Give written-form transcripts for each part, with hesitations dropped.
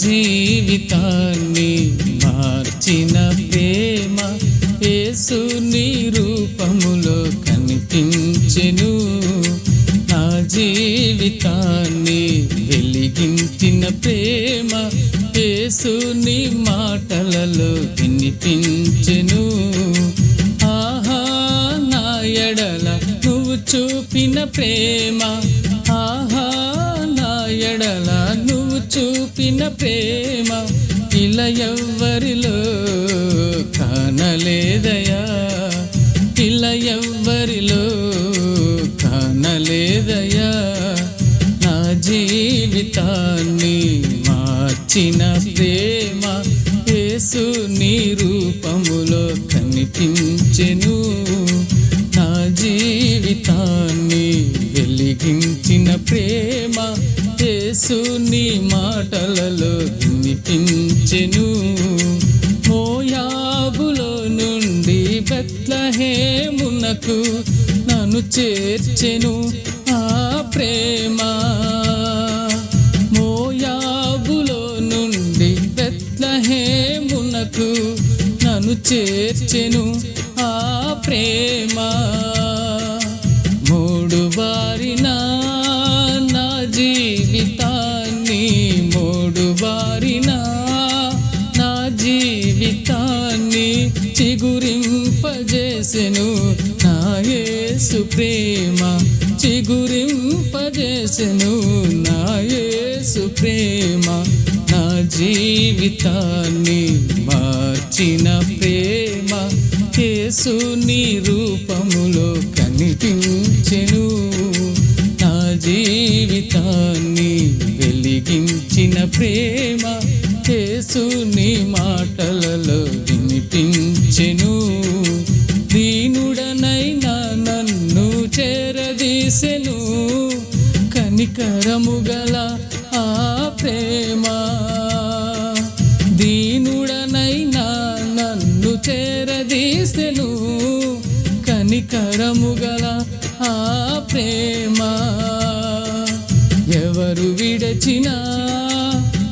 జీవితాన్ని మార్చిన ప్రేమ యేసు నీ రూపములో కనిపించెను. నా జీవితాన్ని వెలిగించిన ప్రేమ యేసు నీ మాటలలో వినిపించెను. ఆహా నా ఎడల నువ్వు చూపిన ప్రేమ, ఆహా నా ఎడల నువ్వు చూపిన ప్రేమ ఇలా ఎవ్వరిలో కానలేదయా, ఇలా ఎవ్వరిలో కానలేదయా. నా జీవితాన్ని మార్చిన ప్రేమ యేసు నీ రూపములో కనిపించెను. నా జీవితాన్ని వెలిగించిన ప్రేమ యేసు నీ మాటలలో వినిపించెను. మోయాబులో నుండి బెత్లెహేమునకు నన్ను చేర్చెను ఆ ప్రేమ. మోయాబులో నుండి బెత్లెహేమునకు నన్ను చేర్చెను ఆ ప్రేమ. మూడు బారిన నా జీవితాన్ని, మూడు బారిన నా జీవితాన్ని చిగురింపజేసెను నా యేసు ప్రేమ, చిగురింపజేసెను నా యేసు ప్రేమ. నా జీవితాన్ని మార్చిన ప్రేమ యేసు నీ రూపములో కనిపించెను. నా జీవితాన్ని వెలిగించిన ప్రేమ యేసు నీ మాటలలో వినిపించెను. దీనుడనైనా నన్ను చేరదీసెను కనికరము గల ఆ ప్రేమ. దీనుడనైనా నన్ను చేరదీసెను కనికరము గల ఆ ప్రేమ. ఎవరు విడచినా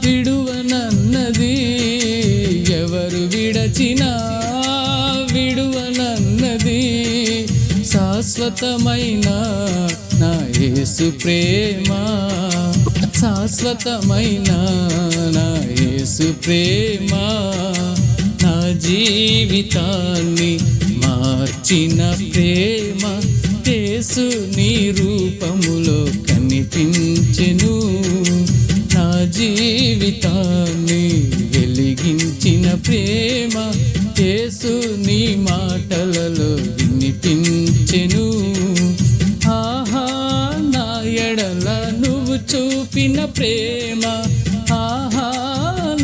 విడువనన్నది, ఎవరు విడచినా విడువనన్నది శాశ్వతమైన నా యేసు ప్రేమ, శాశ్వతమైన నా యేసు ప్రేమ. నా జీవితాన్ని మార్చిన ప్రేమ యేసు నీ రూపములో కనిపించెను. నా జీవితాన్ని వెలిగించిన ప్రేమ యేసు నీ మాటలలో వినిపించెను. ఆహా నా ఎడల నువ్వు చూపిన ప్రేమ, ఆహా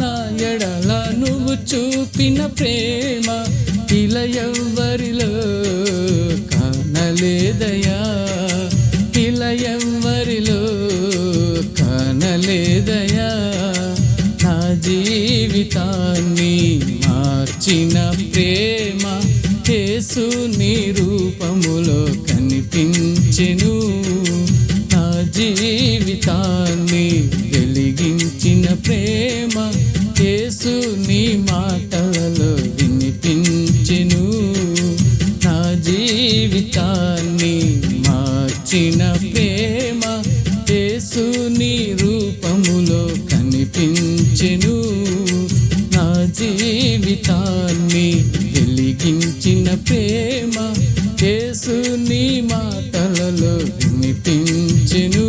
నా ఎడల నువ్వు చూపిన ప్రేమ ఇలా ఎవ్వరిలో కానలేదయా, ఇలా ఎవ్వరిలో కానలేదయా. నా జీవితాన్ని మార్చిన ప్రేమ యేసు నీ రూపములో కనిపించెను. నా జీవితాన్ని వెలిగించిన ప్రేమ యేసు నీ మాటలలో వినిపించెను. నా జీవితాన్ని మార్చిన ప్రేమ యేసు నీ రూపములో కనిపించెను. నా జీవితాన్ని వెలిగించిన ప్రేమ యేసు నీ మాటలలో వినిపించెను.